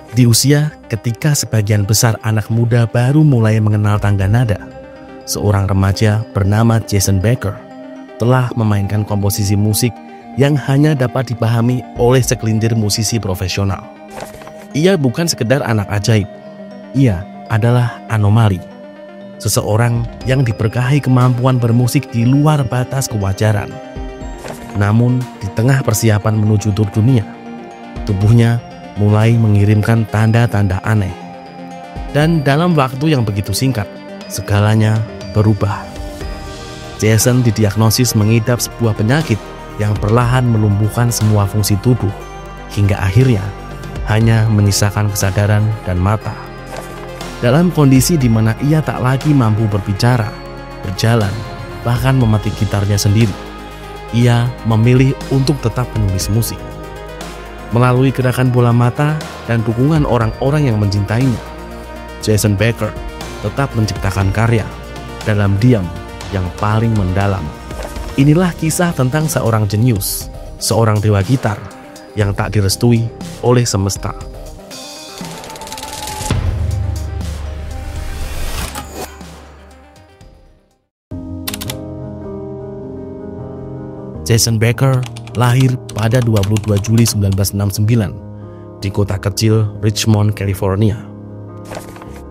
Di usia ketika sebagian besar anak muda baru mulai mengenal tangga nada, seorang remaja bernama Jason Becker telah memainkan komposisi musik yang hanya dapat dipahami oleh segelintir musisi profesional. Ia bukan sekedar anak ajaib, ia adalah anomali. Seseorang yang diberkahi kemampuan bermusik di luar batas kewajaran. Namun di tengah persiapan menuju tur dunia, tubuhnya mulai mengirimkan tanda-tanda aneh. Dan dalam waktu yang begitu singkat, segalanya berubah. Jason didiagnosis mengidap sebuah penyakit yang perlahan melumpuhkan semua fungsi tubuh, hingga akhirnya hanya menyisakan kesadaran dan mata. Dalam kondisi di mana ia tak lagi mampu berbicara, berjalan, bahkan memetik gitarnya sendiri, ia memilih untuk tetap menulis musik. Melalui gerakan bola mata dan dukungan orang-orang yang mencintainya, Jason Becker tetap menciptakan karya dalam diam yang paling mendalam. Inilah kisah tentang seorang jenius, seorang dewa gitar yang tak direstui oleh semesta. Jason Becker lahir pada 22 Juli 1969 di kota kecil Richmond, California.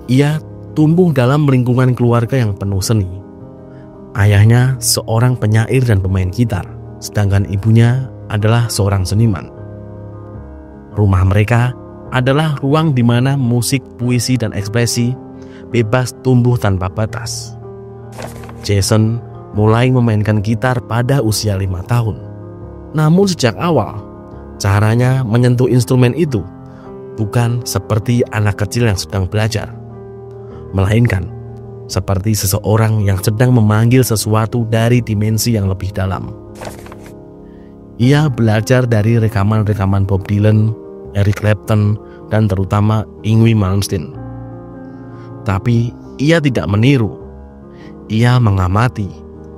Ia tumbuh dalam lingkungan keluarga yang penuh seni. Ayahnya seorang penyair dan pemain gitar, sedangkan ibunya adalah seorang seniman. Rumah mereka adalah ruang di mana musik, puisi, dan ekspresi bebas tumbuh tanpa batas. Jason mulai memainkan gitar pada usia 5 tahun. Namun sejak awal, caranya menyentuh instrumen itu bukan seperti anak kecil yang sedang belajar, melainkan seperti seseorang yang sedang memanggil sesuatu dari dimensi yang lebih dalam. Ia belajar dari rekaman-rekaman Bob Dylan, Eric Clapton, dan terutama Yngwie Malmsteen. Tapi ia tidak meniru. Ia mengamati,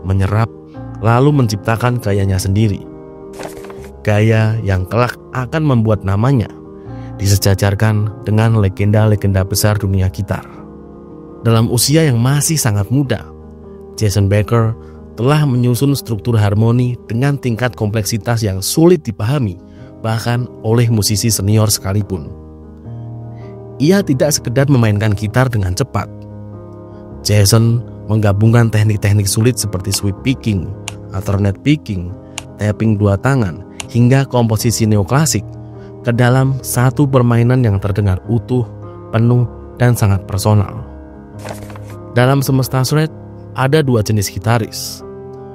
menyerap, lalu menciptakan gayanya sendiri. Gaya yang kelak akan membuat namanya disejajarkan dengan legenda-legenda besar dunia gitar. Dalam usia yang masih sangat muda, Jason Becker telah menyusun struktur harmoni dengan tingkat kompleksitas yang sulit dipahami bahkan oleh musisi senior sekalipun. Ia tidak sekedar memainkan gitar dengan cepat. Jason menggabungkan teknik-teknik sulit seperti sweep picking, alternate picking, tapping dua tangan, hingga komposisi neoklasik ke dalam satu permainan yang terdengar utuh, penuh, dan sangat personal. Dalam Semesta Shred, ada dua jenis gitaris.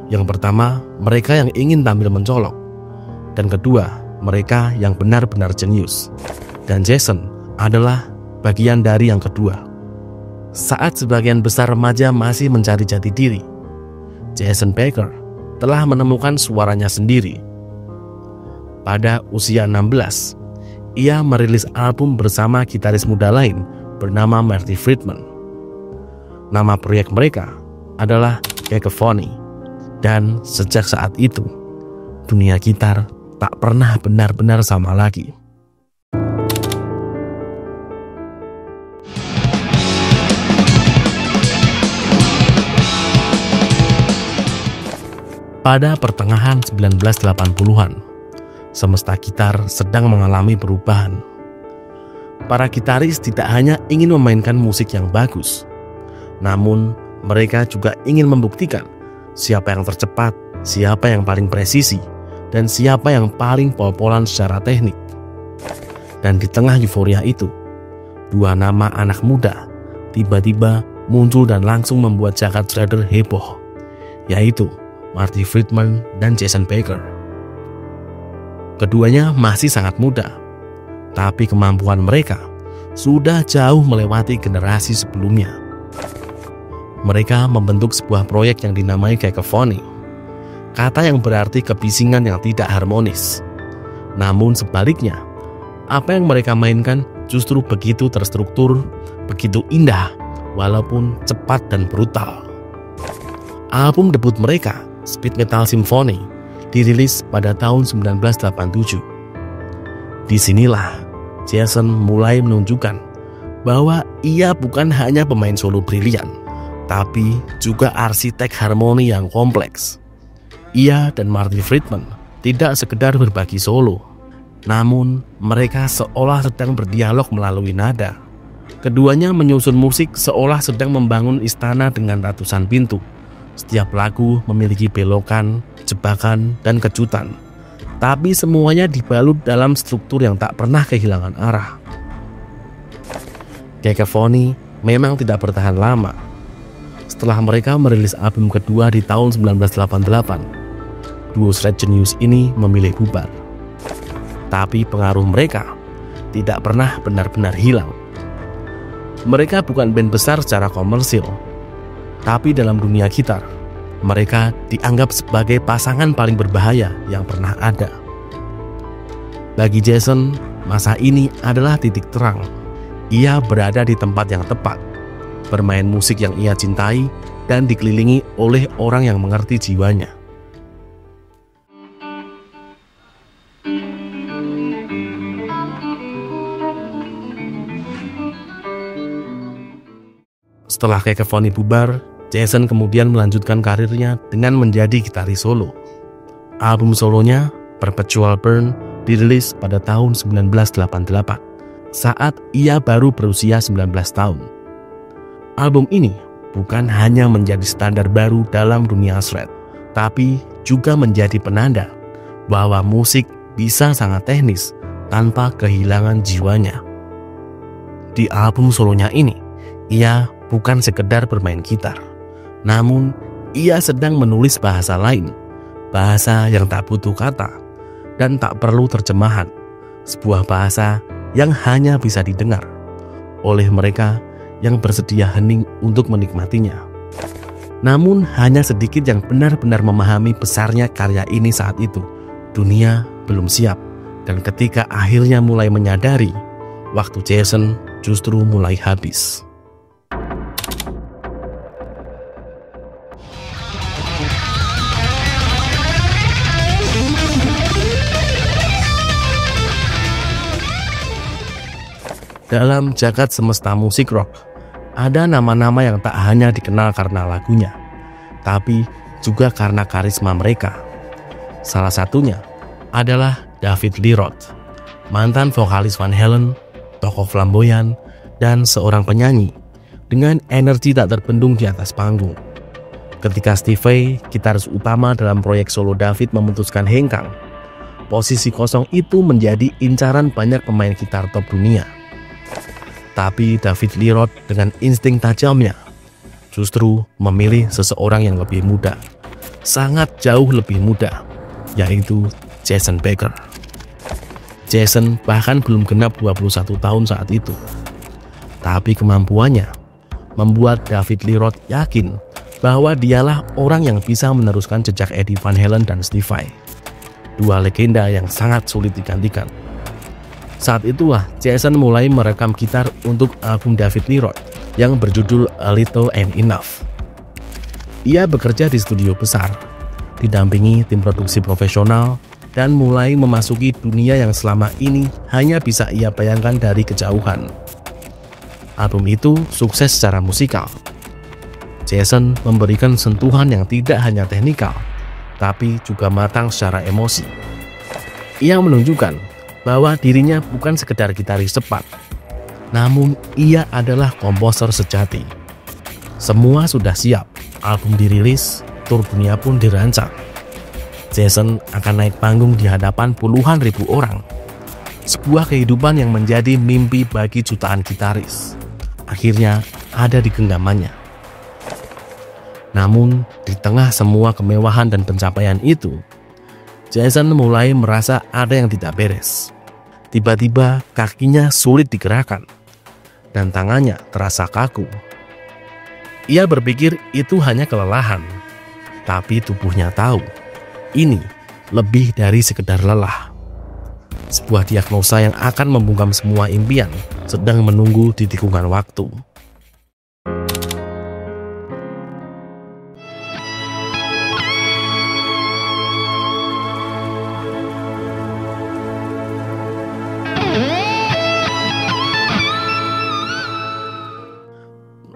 Yang pertama, mereka yang ingin tampil mencolok. Dan kedua, mereka yang benar-benar jenius. Dan Jason adalah bagian dari yang kedua. Saat sebagian besar remaja masih mencari jati diri, Jason Becker telah menemukan suaranya sendiri. Pada usia 16, ia merilis album bersama gitaris muda lain bernama Marty Friedman. Nama proyek mereka adalah Cacophony, dan sejak saat itu, dunia gitar tak pernah benar-benar sama lagi. Pada pertengahan 1980-an, semesta gitar sedang mengalami perubahan. Para gitaris tidak hanya ingin memainkan musik yang bagus, namun mereka juga ingin membuktikan siapa yang tercepat, siapa yang paling presisi, dan siapa yang paling pol-polan secara teknik. Dan di tengah euforia itu, dua nama anak muda tiba-tiba muncul dan langsung membuat jagat shredder heboh, yaitu Marty Friedman dan Jason Becker. Keduanya masih sangat muda, tapi kemampuan mereka sudah jauh melewati generasi sebelumnya. Mereka membentuk sebuah proyek yang dinamai Cacophony, kata yang berarti kebisingan yang tidak harmonis. Namun sebaliknya, apa yang mereka mainkan justru begitu terstruktur, begitu indah, walaupun cepat dan brutal. Album debut mereka, Speed Metal Symphony, dirilis pada tahun 1987. Disinilah Jason mulai menunjukkan bahwa ia bukan hanya pemain solo brilian, tapi juga arsitek harmoni yang kompleks. Ia dan Marty Friedman tidak sekedar berbagi solo, namun mereka seolah sedang berdialog melalui nada. Keduanya menyusun musik seolah sedang membangun istana dengan ratusan pintu. Setiap lagu memiliki belokan, jebakan, dan kejutan, tapi semuanya dibalut dalam struktur yang tak pernah kehilangan arah. Cacophony memang tidak bertahan lama. Setelah mereka merilis album kedua di tahun 1988, duo Shred Genius ini memilih bubar. Tapi pengaruh mereka tidak pernah benar-benar hilang. Mereka bukan band besar secara komersil, tapi dalam dunia gitar, mereka dianggap sebagai pasangan paling berbahaya yang pernah ada. Bagi Jason, masa ini adalah titik terang. Ia berada di tempat yang tepat, bermain musik yang ia cintai, dan dikelilingi oleh orang yang mengerti jiwanya. Setelah Cacophony bubar, Jason kemudian melanjutkan karirnya dengan menjadi gitaris solo. Album solonya, Perpetual Burn, dirilis pada tahun 1988, saat ia baru berusia 19 tahun. Album ini bukan hanya menjadi standar baru dalam dunia shred, tapi juga menjadi penanda bahwa musik bisa sangat teknis tanpa kehilangan jiwanya. Di album solonya ini, ia bukan sekedar bermain gitar, namun ia sedang menulis bahasa lain, bahasa yang tak butuh kata dan tak perlu terjemahan, sebuah bahasa yang hanya bisa didengar oleh mereka yang bersedia hening untuk menikmatinya. Namun hanya sedikit yang benar-benar memahami besarnya karya ini saat itu. Dunia belum siap, dan ketika akhirnya mulai menyadari, waktu Jason justru mulai habis. Dalam jagat semesta musik rock, ada nama-nama yang tak hanya dikenal karena lagunya, tapi juga karena karisma mereka. Salah satunya adalah David Lee Roth, mantan vokalis Van Halen, tokoh flamboyan, dan seorang penyanyi dengan energi tak terbendung di atas panggung. Ketika Steve Vai, gitaris utama dalam proyek solo David, memutuskan hengkang, posisi kosong itu menjadi incaran banyak pemain gitar top dunia. Tapi David Lee Roth dengan insting tajamnya justru memilih seseorang yang lebih muda, sangat jauh lebih muda, yaitu Jason Becker. Jason bahkan belum genap 21 tahun saat itu. Tapi kemampuannya membuat David Lee Roth yakin bahwa dialah orang yang bisa meneruskan jejak Eddie Van Halen dan Steve Vai, dua legenda yang sangat sulit digantikan. Saat itulah Jason mulai merekam gitar untuk album David Lee Roth yang berjudul A Little and Enough. Ia bekerja di studio besar, didampingi tim produksi profesional, dan mulai memasuki dunia yang selama ini hanya bisa ia bayangkan dari kejauhan. Album itu sukses secara musikal. Jason memberikan sentuhan yang tidak hanya teknikal, tapi juga matang secara emosi. Ia menunjukkan bahwa dirinya bukan sekedar gitaris cepat, namun ia adalah komposer sejati. Semua sudah siap, album dirilis, tur dunia pun dirancang. Jason akan naik panggung di hadapan puluhan ribu orang. Sebuah kehidupan yang menjadi mimpi bagi jutaan gitaris akhirnya ada di genggamannya. Namun di tengah semua kemewahan dan pencapaian itu, Jason mulai merasa ada yang tidak beres. Tiba-tiba kakinya sulit digerakkan dan tangannya terasa kaku. Ia berpikir itu hanya kelelahan, tapi tubuhnya tahu ini lebih dari sekedar lelah. Sebuah diagnosa yang akan membungkam semua impian sedang menunggu di tikungan waktu.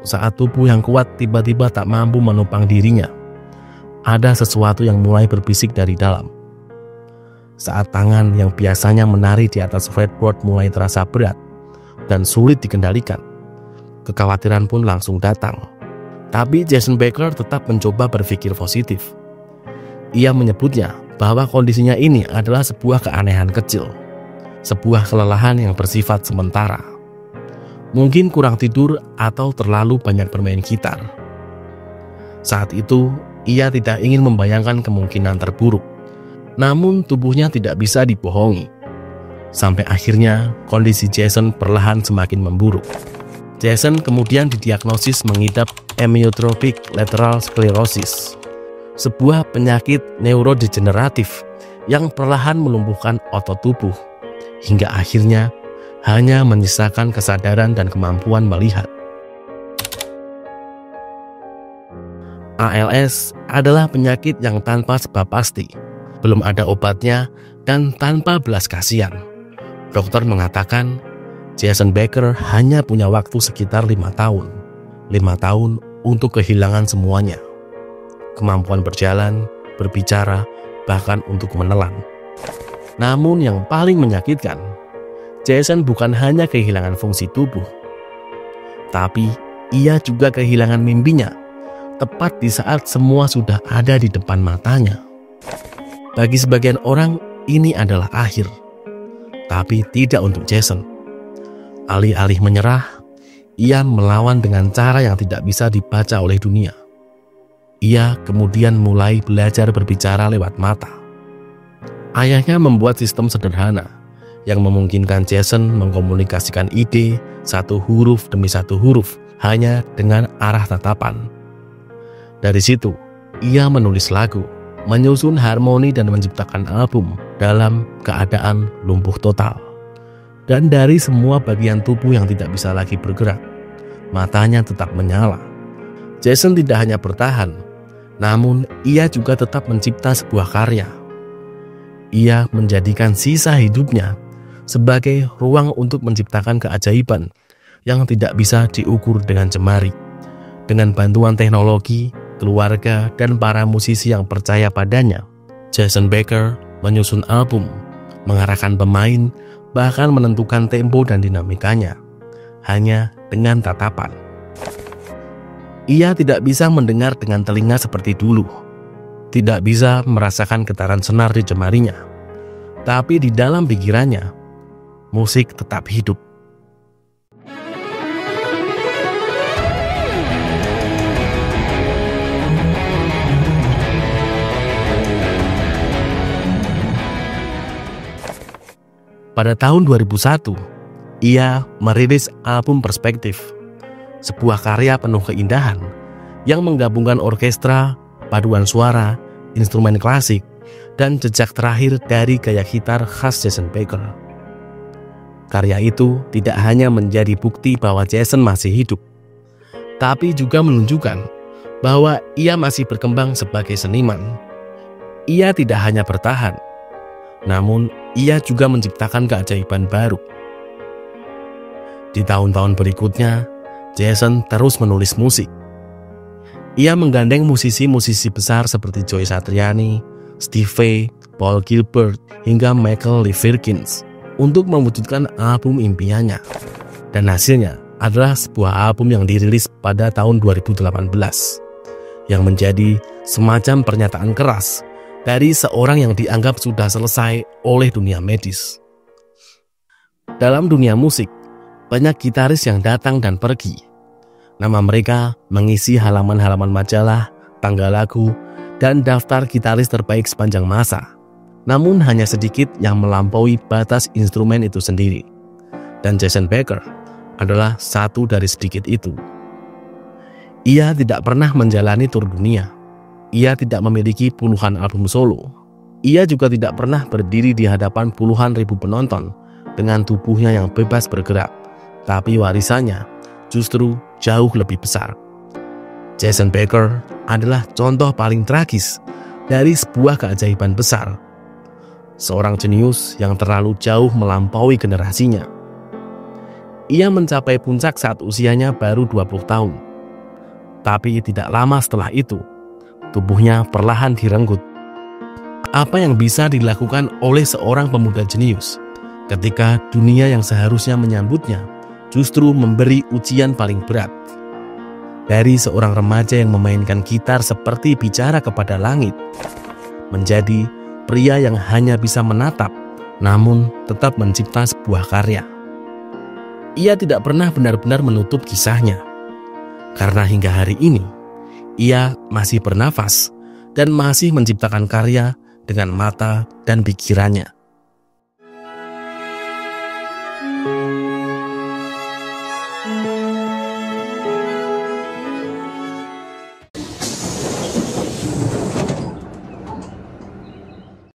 saat tubuh yang kuat tiba-tiba tak mampu menopang dirinya, ada sesuatu yang mulai berbisik dari dalam. Saat tangan yang biasanya menari di atas fretboard mulai terasa berat dan sulit dikendalikan, kekhawatiran pun langsung datang. Tapi Jason Becker tetap mencoba berpikir positif. Ia menyebutnya bahwa kondisinya ini adalah sebuah keanehan kecil, sebuah kelelahan yang bersifat sementara. Mungkin kurang tidur atau terlalu banyak bermain gitar. Saat itu, ia tidak ingin membayangkan kemungkinan terburuk. Namun tubuhnya tidak bisa dibohongi. Sampai akhirnya kondisi Jason perlahan semakin memburuk. Jason kemudian didiagnosis mengidap amyotrophic lateral sclerosis, sebuah penyakit neurodegeneratif yang perlahan melumpuhkan otot tubuh, hingga akhirnya hanya menyisakan kesadaran dan kemampuan melihat. ALS adalah penyakit yang tanpa sebab pasti, belum ada obatnya, dan tanpa belas kasihan. Dokter mengatakan Jason Becker hanya punya waktu sekitar 5 tahun. 5 tahun untuk kehilangan semuanya. Kemampuan berjalan, berbicara, bahkan untuk menelan. Namun yang paling menyakitkan, Jason bukan hanya kehilangan fungsi tubuh, tapi ia juga kehilangan mimpinya, tepat di saat semua sudah ada di depan matanya. Bagi sebagian orang, ini adalah akhir. Tapi tidak untuk Jason. Alih-alih menyerah, ia melawan dengan cara yang tidak bisa dibaca oleh dunia. Ia kemudian mulai belajar berbicara lewat mata. Ayahnya membuat sistem sederhana yang memungkinkan Jason mengkomunikasikan ide satu huruf demi satu huruf hanya dengan arah tatapan. Dari situ, ia menulis lagu, menyusun harmoni dan menciptakan album dalam keadaan lumpuh total. Dan dari semua bagian tubuh yang tidak bisa lagi bergerak, matanya tetap menyala. Jason tidak hanya bertahan, namun ia juga tetap mencipta sebuah karya. Ia menjadikan sisa hidupnya sebagai ruang untuk menciptakan keajaiban yang tidak bisa diukur dengan jemari. Dengan bantuan teknologi, keluarga, dan para musisi yang percaya padanya, Jason Becker menyusun album, mengarahkan pemain, bahkan menentukan tempo dan dinamikanya hanya dengan tatapan. Ia tidak bisa mendengar dengan telinga seperti dulu, tidak bisa merasakan getaran senar di jemarinya, tapi di dalam pikirannya, musik tetap hidup. Pada tahun 2001, ia merilis album Perspektif, sebuah karya penuh keindahan yang menggabungkan orkestra, paduan suara, instrumen klasik, dan jejak terakhir dari gaya gitar khas Jason Becker. Karya itu tidak hanya menjadi bukti bahwa Jason masih hidup, tapi juga menunjukkan bahwa ia masih berkembang sebagai seniman. Ia tidak hanya bertahan, namun ia juga menciptakan keajaiban baru. Di tahun-tahun berikutnya, Jason terus menulis musik. Ia menggandeng musisi-musisi besar seperti Joy Satriani, Steve Vai, Paul Gilbert, hingga Michael Lee Firkins untuk mewujudkan album impiannya. Dan hasilnya adalah sebuah album yang dirilis pada tahun 2018, yang menjadi semacam pernyataan keras dari seorang yang dianggap sudah selesai oleh dunia medis. Dalam dunia musik, banyak gitaris yang datang dan pergi. Nama mereka mengisi halaman-halaman majalah, tangga lagu, dan daftar gitaris terbaik sepanjang masa. Namun hanya sedikit yang melampaui batas instrumen itu sendiri. Dan Jason Becker adalah satu dari sedikit itu. Ia tidak pernah menjalani tur dunia. Ia tidak memiliki puluhan album solo. Ia juga tidak pernah berdiri di hadapan puluhan ribu penonton dengan tubuhnya yang bebas bergerak. Tapi warisannya justru jauh lebih besar. Jason Becker adalah contoh paling tragis dari sebuah keajaiban besar. Seorang jenius yang terlalu jauh melampaui generasinya. Ia mencapai puncak saat usianya baru 20 tahun. Tapi tidak lama setelah itu, tubuhnya perlahan direnggut. Apa yang bisa dilakukan oleh seorang pemuda jenius ketika dunia yang seharusnya menyambutnya justru memberi ujian paling berat? Dari seorang remaja yang memainkan gitar seperti bicara kepada langit, menjadi pria yang hanya bisa menatap namun tetap mencipta sebuah karya. Ia tidak pernah benar-benar menutup kisahnya, karena hingga hari ini ia masih bernafas dan masih menciptakan karya dengan mata dan pikirannya.